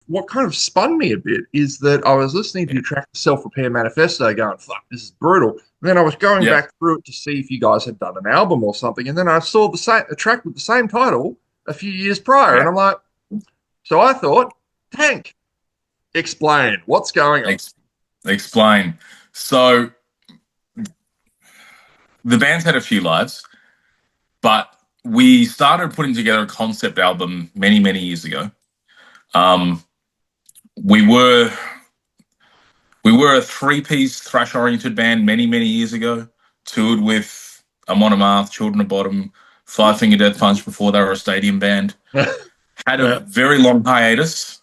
what kind of spun me a bit is that I was listening to your track Self Repair Manifesto going, fuck, this is brutal. And then I was going Yeah. back through it to see if you guys had done an album or something. And then I saw a track with the same title a few years prior. Yeah. And I'm like, so I thought, Tank, explain what's going on. Explain. So the band's had a few lives, but we started putting together a concept album many, many years ago. We were a three-piece thrash-oriented band many, many years ago. Toured with Amon Amarth, Children of Bottom, Five Finger Death Punch before they were a stadium band. Had a very long hiatus.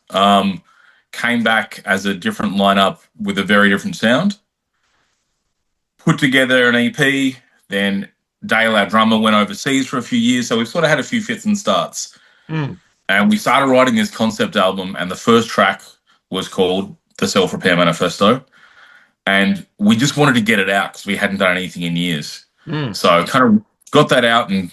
Came back as a different lineup with a very different sound. Put together an EP. Then Dale, our drummer, went overseas for a few years. So we've sort of had a few fits and starts. And we started writing this concept album, and the first track was called The Self Repair Manifesto. And we just wanted to get it out because we hadn't done anything in years. So kind of got that out in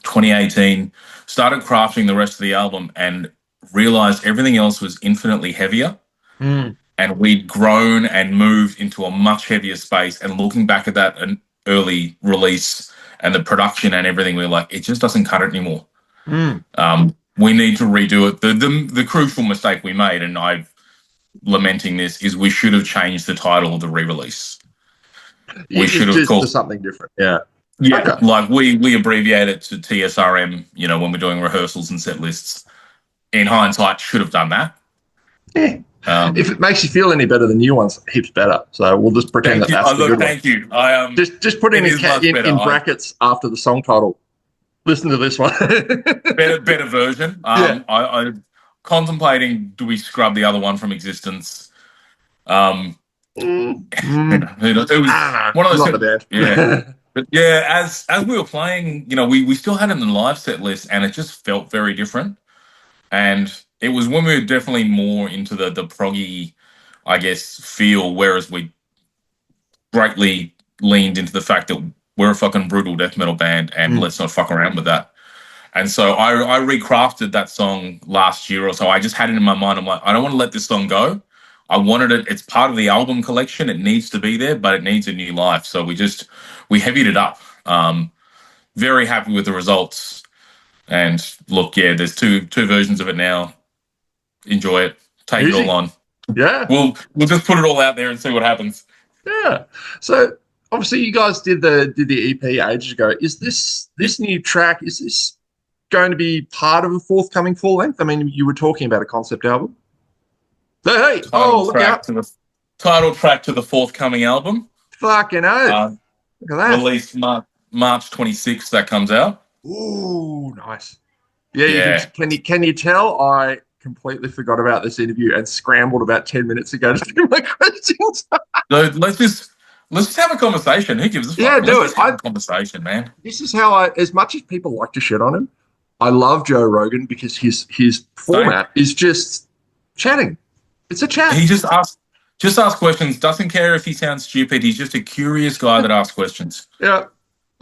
2018, started crafting the rest of the album and realized everything else was infinitely heavier. And we'd grown and moved into a much heavier space. And looking back at that an early release and the production and everything, we're like, it just doesn't cut it anymore. We need to redo it. The crucial mistake we made, and I'm lamenting this, is we should have changed the title of the re-release. We should have called something different. Yeah. Yeah, okay. Like we abbreviate it to TSRM, when we're doing rehearsals and set lists. In hindsight, should have done that. Yeah. If it makes you feel any better, the new one's heaps better. So we'll just pretend that's the good one. Thank you. Just put in brackets after the song title. Listen to this one. better version. I'm contemplating, do we scrub the other one from existence? It was one of those. Yeah. But yeah, as we were playing, we still had it in the live set list, and it just felt very different. And it was when we were definitely more into the proggy, I guess, feel, whereas we greatly leaned into the fact that we're a fucking brutal death metal band, and let's not fuck around with that. And so I recrafted that song last year or so. I just had it in my mind. I'm like, I don't want to let this song go. I wanted it. It's part of the album collection. It needs to be there, but it needs a new life. So we heavied it up. Very happy with the results. And look, yeah, there's two versions of it now. Enjoy it. Take it all on. Yeah. We'll just put it all out there and see what happens. Yeah. So obviously you guys did the EP ages ago. Is this new track, is this going to be part of a forthcoming full length? I mean, you were talking about a concept album. Hey, look out. Title track to the forthcoming album. Fucking oath. Look at that. Released March 26th, that comes out. Ooh, nice. Yeah. Can you tell I completely forgot about this interview and scrambled about 10 minutes ago to do my questions? So let's just have a conversation. Who gives a fuck? Yeah, do it. Have a conversation, man. This is how as much as people like to shit on him, I love Joe Rogan because his format is just chatting. It's a chat. He just asks questions. Doesn't care if he sounds stupid. He's just a curious guy that asks questions. Yeah.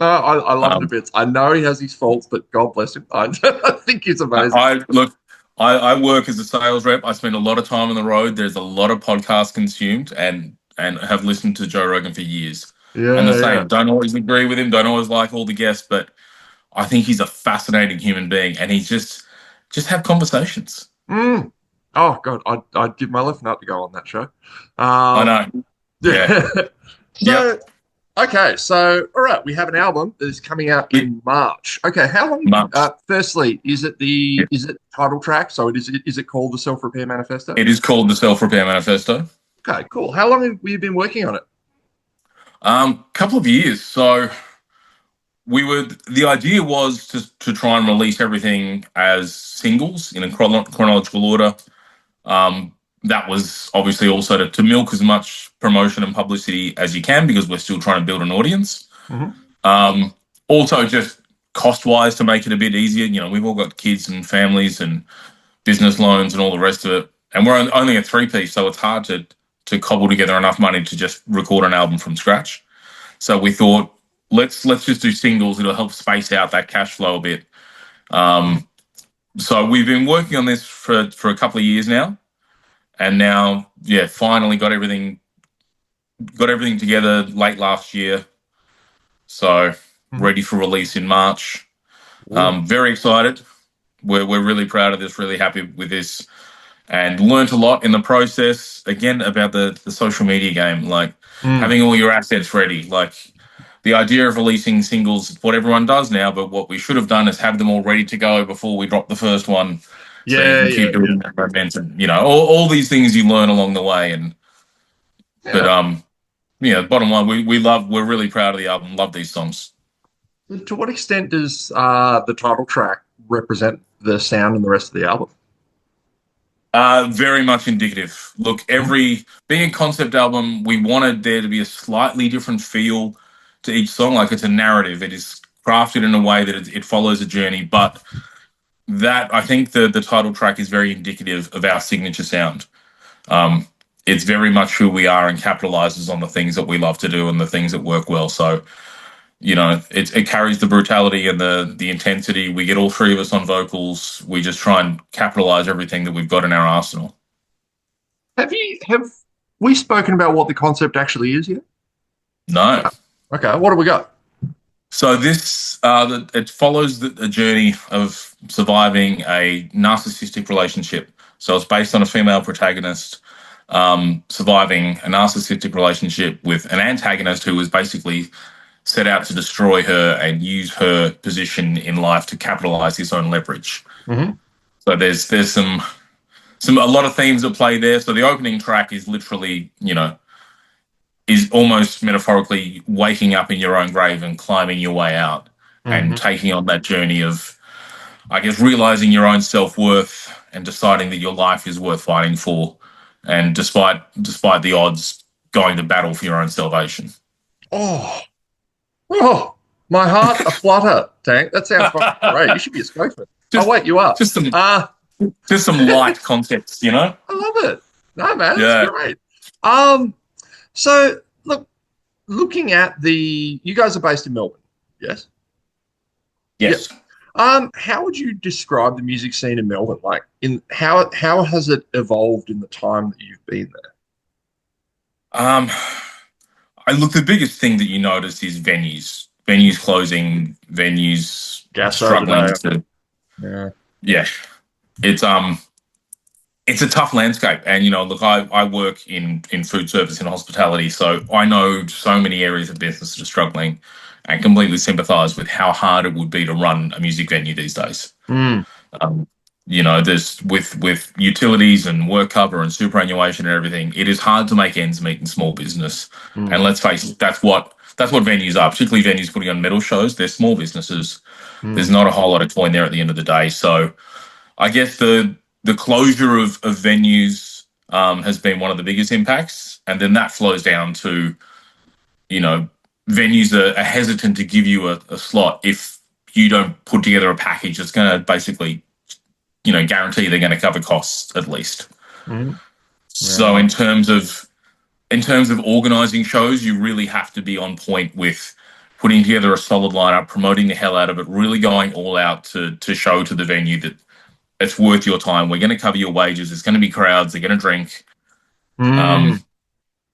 I love it a bit. I know he has his faults, but God bless him. I think he's amazing. I work as a sales rep. I spend a lot of time on the road. There's a lot of podcasts consumed and have listened to Joe Rogan for years. Yeah. And the same. Don't always agree with him. Don't always like all the guests, but I think he's a fascinating human being, and he just have conversations. Oh God, I'd give my left nut to go on that show. I know. Yeah. Okay, so all right, we have an album that is coming out in March. Okay, how long? Firstly, is it title track? So is it called the Self Repair Manifesto? It is called the Self Repair Manifesto. Okay, cool. How long have you been working on it? Couple of years. So the idea was to try and release everything as singles in a chronological order. That was obviously also to milk as much promotion and publicity as you can, because we're still trying to build an audience. Also just cost-wise to make it a bit easier. We've all got kids and families and business loans and all the rest of it. And we're only a three-piece, so it's hard to cobble together enough money to just record an album from scratch. So we thought, let's just do singles. It'll help space out that cash flow a bit. So we've been working on this for a couple of years now. and now, yeah, finally got everything together late last year. So Mhm. ready for release in March. Ooh. Very excited. We're really proud of this, really happy with this, and learnt a lot in the process. Again, about the social media game, like Mm. having all your assets ready. Like the idea of releasing singles, what everyone does now, but what we should have done is have them all ready to go before we drop the first one, so you Yeah, can yeah, keep doing that momentum. You know, all these things you learn along the way, and but yeah. yeah. Bottom line, we're really proud of the album. Love these songs. To what extent does the title track represent the sound and the rest of the album? Very much indicative. Look, Mhm. every being a concept album, we wanted there to be a slightly different feel to each song. Like it's a narrative. It is crafted in a way that it follows a journey. But that I think the title track is very indicative of our signature sound. Um, it's very much who we are and capitalizes on the things that we love to do and the things that work well. So you know, it carries the brutality and the intensity. We get all three of us on vocals. We just try and capitalize everything that we've got in our arsenal. Have we spoken about what the concept actually is yet? No. Okay, what do we got? So this it follows a journey of surviving a narcissistic relationship. So it's based on a female protagonist surviving a narcissistic relationship with an antagonist who was basically set out to destroy her and use her position in life to capitalize his own leverage. Hmm. So there's some a lot of themes at play there. So the opening track is literally, you know, is almost metaphorically waking up in your own grave and climbing your way out and Hmm. taking on that journey of, I guess, realizing your own self-worth and deciding that your life is worth fighting for, and despite the odds, going to battle for your own salvation. Oh, oh, my heart a flutter, Tank. That sounds fucking great. You should be a spokesman. I'll just wait you up. just some Uh, just some light context, you know? I love it. No, man, it's Yeah. great. Um, so looking at you guys are based in Melbourne, yes? Yep. Yes. How would you describe the music scene in Melbourne? Like, in how has it evolved in the time that you've been there? Um, I look. The biggest thing that you notice is venues closing, venues Gas struggling overday. to. Yeah. Yeah, it's it's a tough landscape, and you know, look, I work in food service and hospitality, so I know so many areas of business that are struggling, and completely sympathise with how hard it would be to run a music venue these days. Mm, Um, you know, there's with utilities and work cover and superannuation and everything, it is hard to make ends meet in small business. mm, And let's face it, that's what venues are, particularly venues putting on metal shows. They're small businesses. There's mm. not a whole lot of coin there at the end of the day. So I guess the closure of venues has been one of the biggest impacts, and then that flows down to, you know, venues are hesitant to give you a slot if you don't put together a package that's going to basically, you know, guarantee they're going to cover costs at least. Mm. So Yeah. in terms of organizing shows, you really have to be on point with putting together a solid lineup, promoting the hell out of it, really going all out to show to the venue that it's worth your time. We're going to cover your wages. There's going to be crowds. They're going to drink. Mm. Um,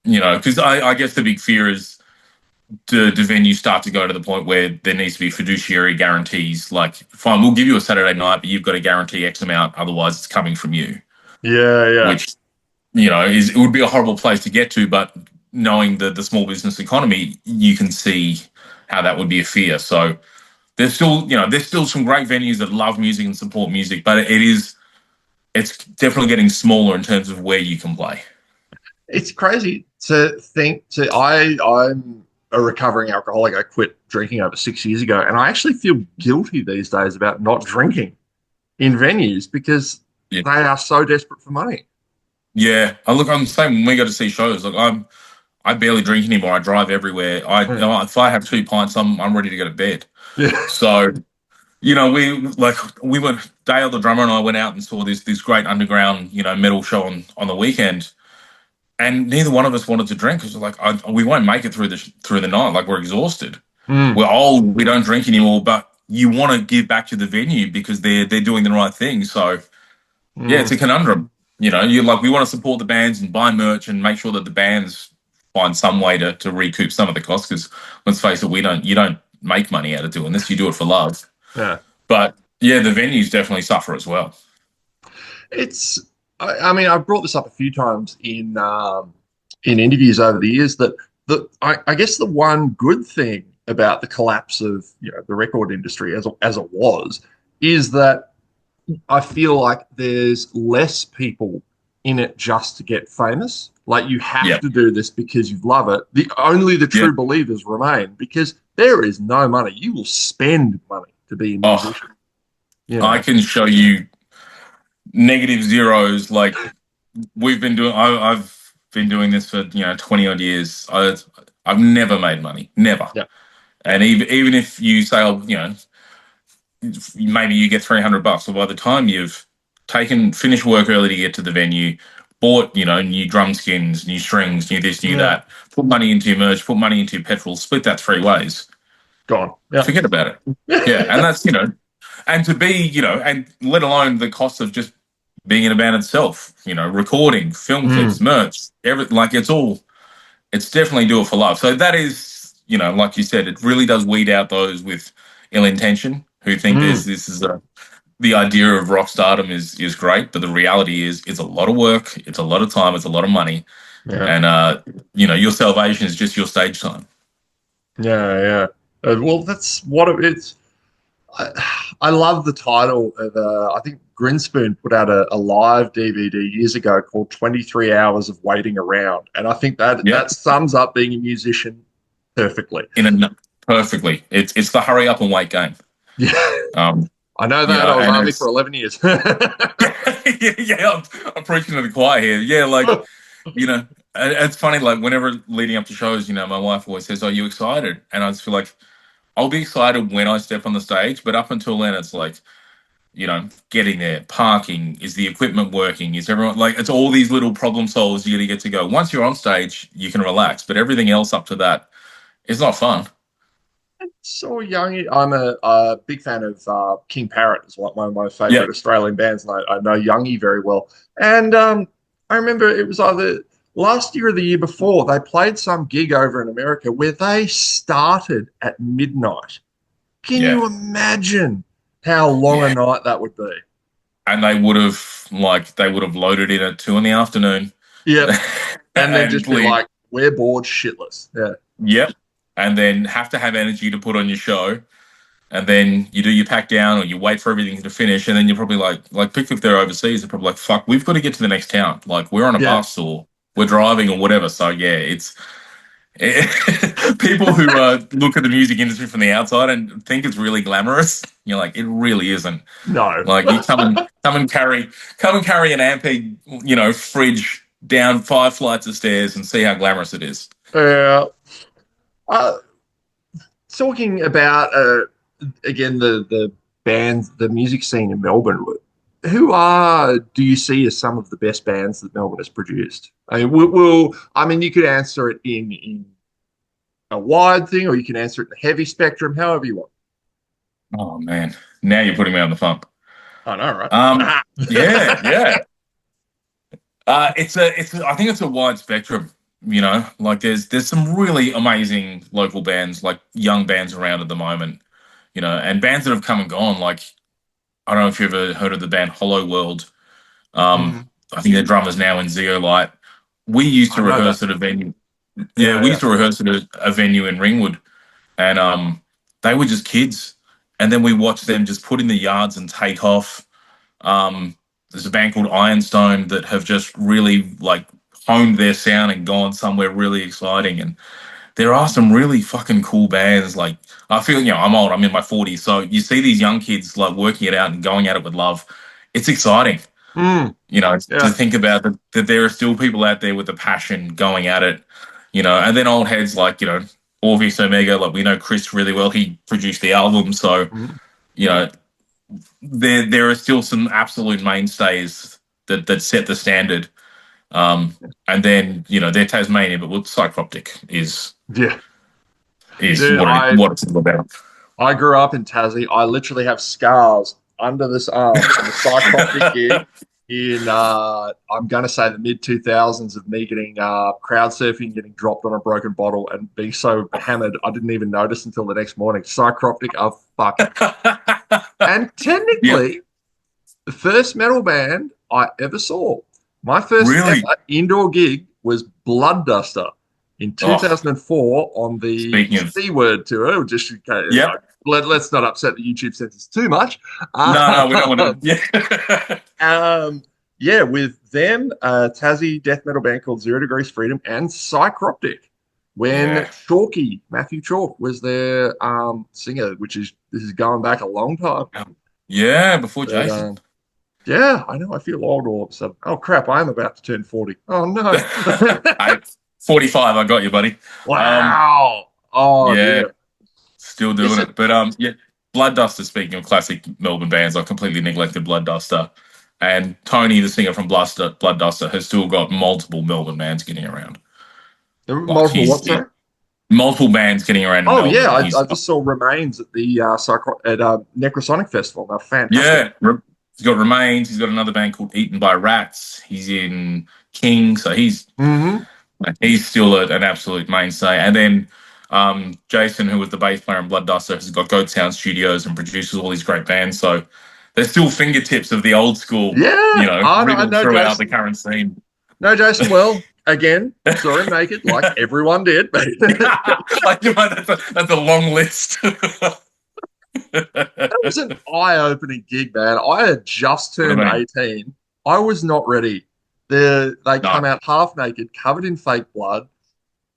you know, because I guess the big fear is, do venues start to go to the point where there needs to be fiduciary guarantees? Like, fine, we'll give you a Saturday night, but you've got to guarantee X amount, otherwise it's coming from you. Yeah, yeah. Which, you know, it would be a horrible place to get to. But knowing the small business economy, you can see how that would be a fear. So there's still some great venues that love music and support music, but it's definitely getting smaller in terms of where you can play. It's crazy to think I'm a recovering alcoholic. I quit drinking over 6 years ago, and I actually feel guilty these days about not drinking in venues because Yeah, they are so desperate for money. yeah. I look, I'm the same when we go to see shows. Like I barely drink anymore. I drive everywhere. You Yeah. know, if I have 2 pints, I'm ready to go to bed. Yeah. So you know, we went. Dale, the drummer, and I went out and saw this great underground, you know, metal show on the weekend, and neither one of us wanted to drink because like we won't make it through the night. Like we're exhausted. Mm, We're old. We don't drink anymore, but you want to give back to the venue because they're doing the right thing. So yeah, it's mm. a conundrum. You know, you like we want to support the bands and buy merch and make sure that the bands find some way to recoup some of the costs. Because let's face it, you don't make money out of doing this. You do it for love. Yeah. But yeah, the venues definitely suffer as well. It's, I mean, I've brought this up a few times in interviews over the years that I guess the one good thing about the collapse of the record industry as it was is that I feel like there's less people in it just to get famous. Like you have Yeah, to do this because you love it. Only the yeah. true believers remain because there is no money. You will spend money to be a Oh, musician. You I know. can show you negative zeros. Like we've been doing. I've been doing this for 20 odd years. I've never made money, never. Yeah. And even if you say, oh, maybe you get $300, so by the time you've finished work early to get to the venue, bought new drum skins, new strings, new this, new Yeah. that, put money into your merch, put money into your petrol, split that three ways, Gone. Yeah. forget about it. Yeah, and that's and to be and let alone the cost of just being in a band itself, recording, film Mm, clips, merch, everything. Like it's definitely do it for love. So that is, like you said, it really does weed out those with ill intention who think mm, this is the idea of rock stardom is great, but the reality is it's a lot of work, it's a lot of time, it's a lot of money, yeah. and your salvation is just your stage time. Yeah. Yeah. Well, that's what it's. I love the title of. I think Grinspoon put out a live DVD years ago called "23 Hours of Waiting Around," and I think that Yeah, that sums up being a musician perfectly. perfectly. It's the hurry up and wait game. Yeah, Um, I know that. I was and army for it's 11 years. yeah, I'm preaching to the choir here. Yeah, like it's funny. Like whenever leading up to shows, my wife always says, "Are you excited?" And I just feel like I'll be excited when I step on the stage, but up until then, it's like getting there, parking, is the equipment working, is everyone like it's all these little problem solves you got to get to go. Once you're on stage, you can relax, but everything else up to that is not fun. So young. I'm a big fan of King Parrot. Is one of my Yeah, favorite Australian bands, and I know Youngie very well. And I remember it was either last year or the year before they played some gig over in America where they started at midnight. Can yeah, you imagine how long a yeah. night that would be? And they would have loaded in at 2 in the afternoon, Yep. And then and just be leave. like, we're bored shitless. Yeah. Yep, and then have to have energy to put on your show, and then you do your pack down or you wait for everything to finish, and then you're probably like particularly if they're overseas, they're probably like, fuck, we've got to get to the next town. Like we're on a Yeah. bus or we're driving or whatever. So yeah, it's people who look at the music industry from the outside and think it's really glamorous. You're like, it really isn't. No. Like you come and carry an ampeg, fridge down 5 flights of stairs and see how glamorous it is. Yeah. Uh, talking about again the bands, the music scene in Melbourne. Do you see as some of the best bands that Melbourne has produced? I mean, I mean, you could answer it in a wide thing, or you can answer it in a heavy spectrum, however you want. Oh man, now you're putting me on the funk. I know, Um, right? yeah, yeah. I think it's a wide spectrum. Like there's some really amazing local bands, like young bands around at the moment. And bands that have come and gone. Like I don't know if you've ever heard of the band Hollow World. Um, Mm, I think their drummer's now in Zeolite. We used I to know that. rehearse at a venue. Yeah, Yeah, we yeah, used to rehearse at a venue in Ringwood, and they were just kids. And then we watched them just put in the yards and take off. Um, there's a band called Ironstone that have just really like honed their sound and gone somewhere really exciting. And there are some really fucking cool bands. Like I feel, I'm old. I'm in my 40s, so you see these young kids like working it out and going at it with love. It's exciting, to yeah. think about that there are still people out there with the passion going at it. And then old heads like Orvis Omega. Like we know Chris really well. He produced the album, so Mm. you know there are still some absolute mainstays that set the standard. And then they're Tasmania, but Psychroptic Yeah, is dude. what it's all about. I grew up in Tassie. I literally have scars under this arm from the psychoptic gig. in I'm going to say the mid 2000s of me getting crowd surfing, getting dropped on a broken bottle, and being so hammered I didn't even notice until the next morning. Psychroptic are fucking. And Yep. technically, the first metal band I ever saw, my first Really? ever indoor gig was Blood Duster in Oh, 2004 on the speaking of, C Word tour. Just in case, yep. let's not upset the YouTube censors too much. No, no, we don't want Um, to. Yeah. um, yeah, with them, Tassie death metal band called Zero Degrees Freedom and Psychroptic. When Yeah. Chalky, Matthew Chalk, was their singer, which is this is going back a long time. Yeah, before But Jason. yeah, I know. I feel old all of a sudden. Oh crap! I am about to turn 40. Oh no! I 45, I got you, buddy. Um, Wow. Oh yeah, dear. still Is doing it? it. But yeah, Blood Duster, speaking of classic Melbourne bands, I completely neglected Blood Duster. And Tony, the singer from Blood Duster, has still got multiple Melbourne bands getting around. Like Multiple what, sorry? multiple bands getting around in Oh yeah, Melbourne. I just saw Remains at the Necrosonic Festival. They're fantastic. Yeah, he's got Remains. He's got another band called Eaten by Rats. He's in King, so Hmm. he's still an absolute mainstay. And then Jason, who was the bass player in Blood Duster, has got Goat Sound Studios and produces all these great bands. So they're still fingertips of the old school, Yeah. Oh no, I riddled know throughout the Jason. current scene. No Jason. Well, again, saw him naked like everyone did. Like, that's a long list. That was an eye-opening gig, man. I had just What do turned I mean? 18. I was not ready. They come No. out half naked, covered in fake blood.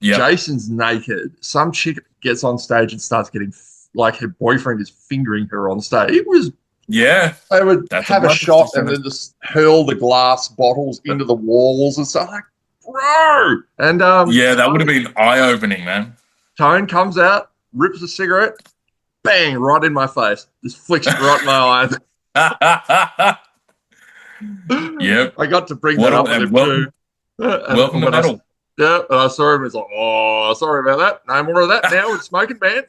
Yep. Jason's naked. Some chick gets on stage and starts getting like her boyfriend is fingering her on stage. It was Yeah. they would That's a have a blood shot and center. then just hurl the glass bottles into the walls and stuff like, bro. And Yeah, that would have been eye opening, man. Tone comes out, rips a cigarette, bang, right in my face. Just flicks it right in my eye. Yep. I got to bring that What up with him too. welcome welcome And to when I metal. yeah, and I saw him, he's like, "Oh, sorry about that. No more of that now. We're smoking, man."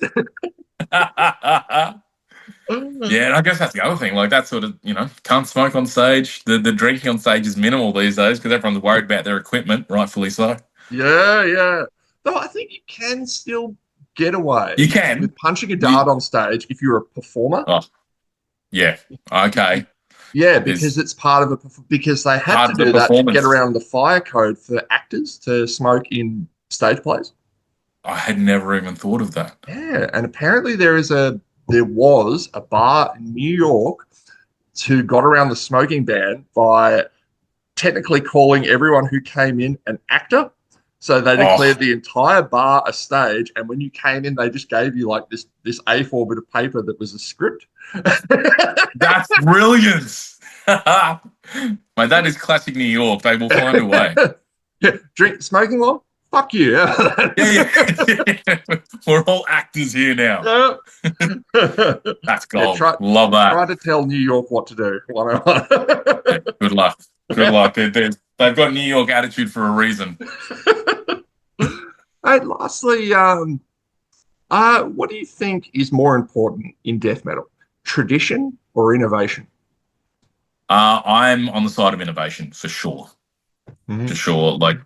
Yeah, and I guess that's the other thing. Like that sort of, can't smoke on stage. The drinking on stage is minimal these days because everyone's worried about their equipment, rightfully so. Yeah, yeah. Though I think you can still get You away can. with punching a You, dart on stage if you're a performer. oh, yeah. Okay. Yeah, It's because it's part of a because they had part to of the do that to get performance. around the fire code for actors to smoke in stage plays. I had never even thought of that. Yeah, and apparently there was a bar in New York who got around the smoking ban by technically calling everyone who came in an actor. So they Oh, declared the entire bar a stage, and when you came in, they just gave you like this A4 bit of paper that was a script. that's brilliant. Mate, that is classic New York. They will find a way. Yeah, drink smoking law? Fuck you. Yeah, yeah. We're all actors here now. Yeah. That's Yeah, gold. Love that. try to tell New York what to do. Yeah, good luck. Good luck. They've got New York attitude for a reason. Hey, lastly, what do you think is more important in death metal, tradition or innovation? I'm on the side of innovation for sure. For Mhm. sure. Like,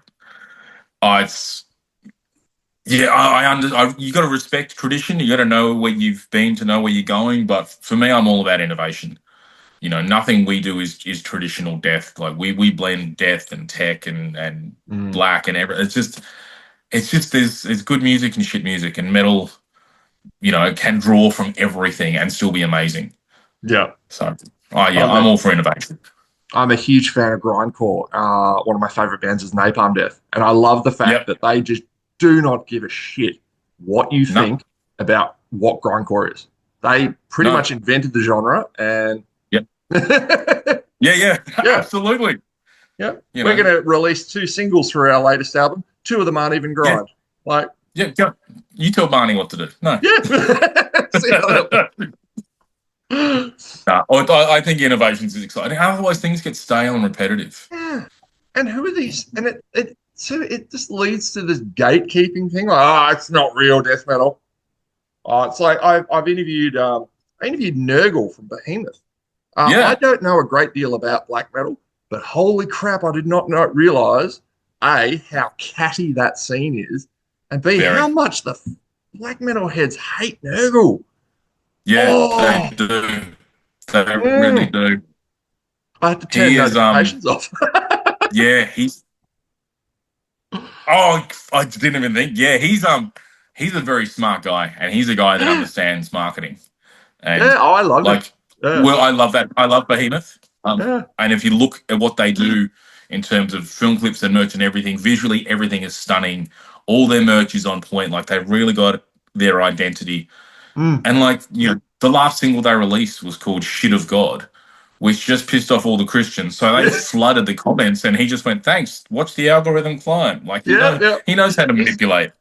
it's yeah. You got to respect tradition. You got to know where you've been to know where you're going. But for me, I'm all about innovation. Nothing we do is traditional death. Like we blend death and tech and Mm. black and everything. It's just there's good music and shit music, and metal. It can draw from everything and still be amazing. Yeah, So, oh yeah, I'm I'm a all for innovation. I'm a huge fan of grindcore. One of my favorite bands is Napalm Death, and I love the fact Yep. that they just do not give a shit what you No. think about what grindcore is. They pretty No. much invented the genre, and Yep. yeah, Yeah. Yeah. yeah, Absolutely. yeah. You We're know. going to release 2 singles for our latest album. 2 of them aren't even Yeah. grind. Like, Yeah. You tell Barney what to do. No. yeah. See how that- No, I think innovations is exciting. Otherwise, things get stale and repetitive. yeah. And who are these? And it just leads to this gatekeeping thing. Like, oh, it's not real death metal. It's like I've interviewed Nurgle from Behemoth. I Yeah. don't know a great deal about black metal, But holy crap, I did not realize A, how catty that scene is, and B, Very. how much the black metal heads hate Nurgle. Yeah, they Oh, do. They really mm. do. I had to turn He is notifications off. yeah, he's oh I didn't even think. Yeah, he's a very smart guy, and he's a guy that Yeah, understands marketing. yeah, And oh, I loved him. like, Yeah, well, I love that. I love Behemoth. yeah. And if you look at what they do in terms of film clips and merch and everything, visually everything is stunning. All their merch is on point. Like they've really got their identity. Mm. And like, the last single they released was called "Shit of God," which just pissed off all the Christians. So they Yeah, flooded the comments, and he just went, "Thanks. Watch the algorithm climb." Like yeah, yeah. he knows how to manipulate.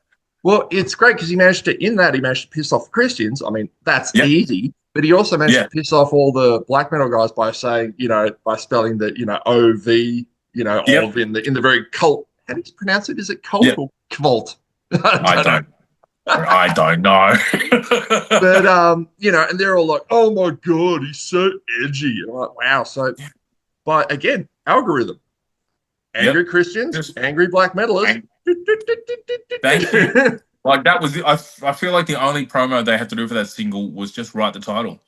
Well, it's great because he managed to piss off the Christians. I mean, that's Yep. easy. But he also managed to Yeah. piss off all the black metal guys by saying, by spelling the, OV, Yep. of in the very cult. How do you pronounce it? Is it cult Yep. or cult? I I don't know. don't. I don't know. But and they're all like, "Oh my god, he's so edgy." And I'm like, wow. So, but again, algorithm, angry Yep. Christians, Just angry black metalers. thank you. Like that was. I feel like the only promo they had to do for that single was just write the title,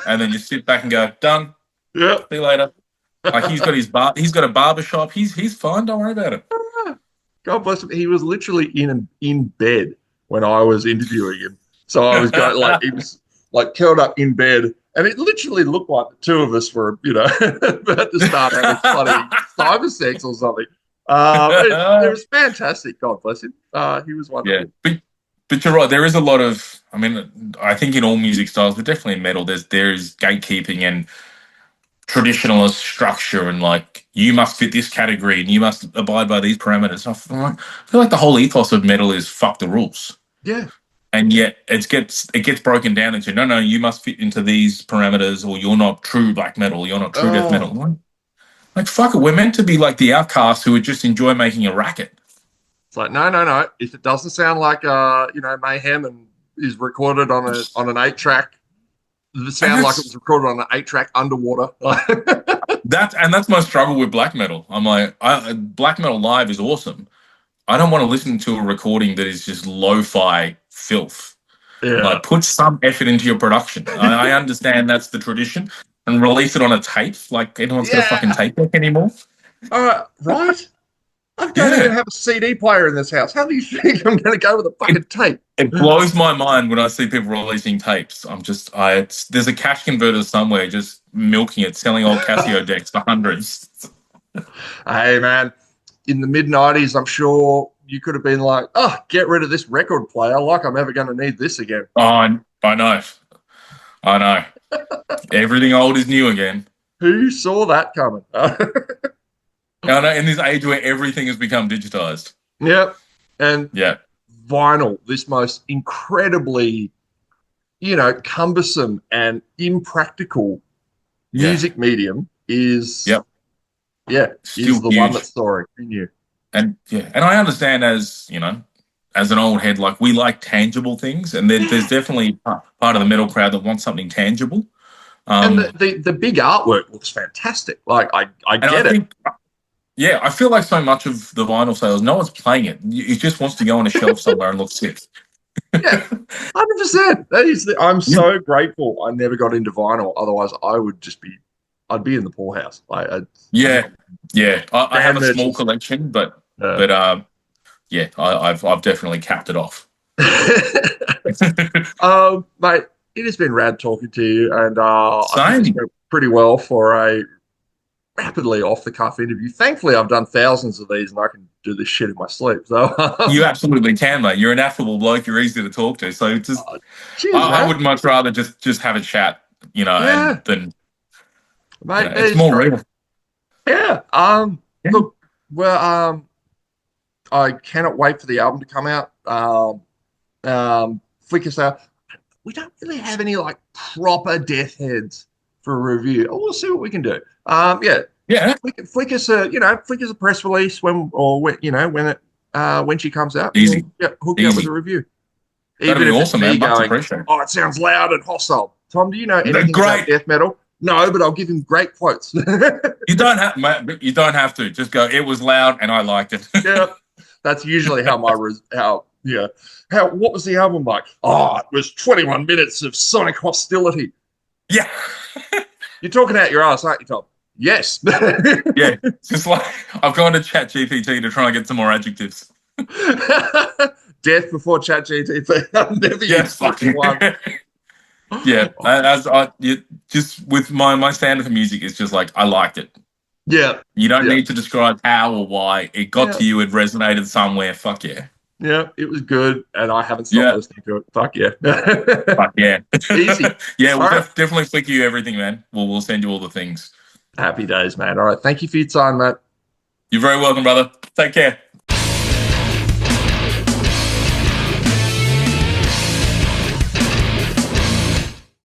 and then just sit back and go, "Done. Yep. See you later." Like he's got his bar. He's got a barber shop. He's fine. Don't worry about it. God bless him. He was literally in bed when I was interviewing him. So I was going like he was like curled up in bed, and it literally looked like the two of us were, about to start having funny cyber sex or something. It was fantastic. God bless him. He was Yeah, wonderful. but you're right. There is a lot of. I mean, I think in all music styles, but definitely in metal, there's gatekeeping and traditionalist structure, and like you must fit this category and you must abide by these parameters. I feel like the whole ethos of metal is fuck the rules, Yeah. and yet it gets broken down into no, you must fit into these parameters, or you're not true black metal, you're not true death Oh, metal. Like fuck it, we're meant to be like the outcasts who would just enjoy making a racket. it's like no, no, no. If it doesn't sound like mayhem and is recorded on an 8 track, it And sound like it was recorded on an 8 track underwater. that's my struggle with black metal. I'm like, black metal live is awesome. I don't want to listen to a recording that is just lo-fi filth. Yeah. Like, put some effort into your production. I understand that's the tradition, and release it on a tape. Like, anyone's got a fucking Yeah. tape deck anymore? Right? I don't even Yeah. have a CD player in this house. How do you think I'm going to go with a It, fucking tape? it blows my mind when I see people releasing tapes. There's a cash converter somewhere just milking it, selling old Casio decks for hundreds. Hey, man, in the mid 90s, I'm sure you could have been like, oh, get rid of this record player. Like I'm ever going to need this again. Oh, I know. I know. Everything old is new again. Who saw that coming? I know, in this age where everything has become digitized. Yep. And Yeah. vinyl, this most incredibly, cumbersome and impractical Yeah. music medium is, Yep. yeah, is Still the one huge. that's soaring. Who knew? And I understand as as an old head, like we like tangible things, and there's definitely part of the metal crowd that wants something tangible. And Um, the big artwork looks fantastic. Like I and I get it. think, yeah, I feel like so much of the vinyl sales, no one's playing it. It just wants to go on a shelf somewhere and look sick. Yeah, 100%. I'm so grateful I never got into vinyl. Otherwise, I'd be in the poorhouse. Yeah, yeah. I have Band a small merchants. collection, but Uh, but yeah, I've definitely capped it off. Mate, it has been rad talking to you, and I think this Same. went pretty well for a rapidly off the cuff interview. Thankfully, I've done thousands of these, and I can do this shit in my sleep. So, You absolutely can, mate. You're an affable bloke. You're easy to talk to. So just, cheers, I man. would much rather just have a chat, and Yeah, then mate, that it's is more great. real. Yeah. Yeah. Look, well, I cannot wait for the album to come out. Flick us out. We don't really have any like proper death heads for a review. Oh, we'll see what we can do. Yeah, Yeah, flick us a press release when she comes out. easy, We'll hook you up with a easy. review. That'd Even be if it's awesome, me man. Much going, appreciated. oh, it sounds loud and hostile. Tom, do you know anything about Great. death metal? No, but I'll give him great quotes. You don't have, mate, you don't have to. Just go. It was loud, and I liked it. Yeah, that's usually how what was the album like? Oh, it was 21 minutes of sonic hostility. Yeah. You're talking out your ass, aren't you, Tom? Yes. Yeah. Just like I've gone to ChatGPT to try and get some more adjectives. Death before ChatGPT. I've never used such one. Yeah, just with my standard for music is just like I liked it. Yeah. You don't need to describe how or why. It got to you. It resonated somewhere. Fuck yeah. Yeah, it was good, and I haven't stopped listening to it. Fuck yeah. Fuck yeah. Easy. Yeah, we'll definitely flick you everything, man. We'll send you all the things. Happy days, man. All right. Thank you for your time, mate. You're very welcome, brother. Take care.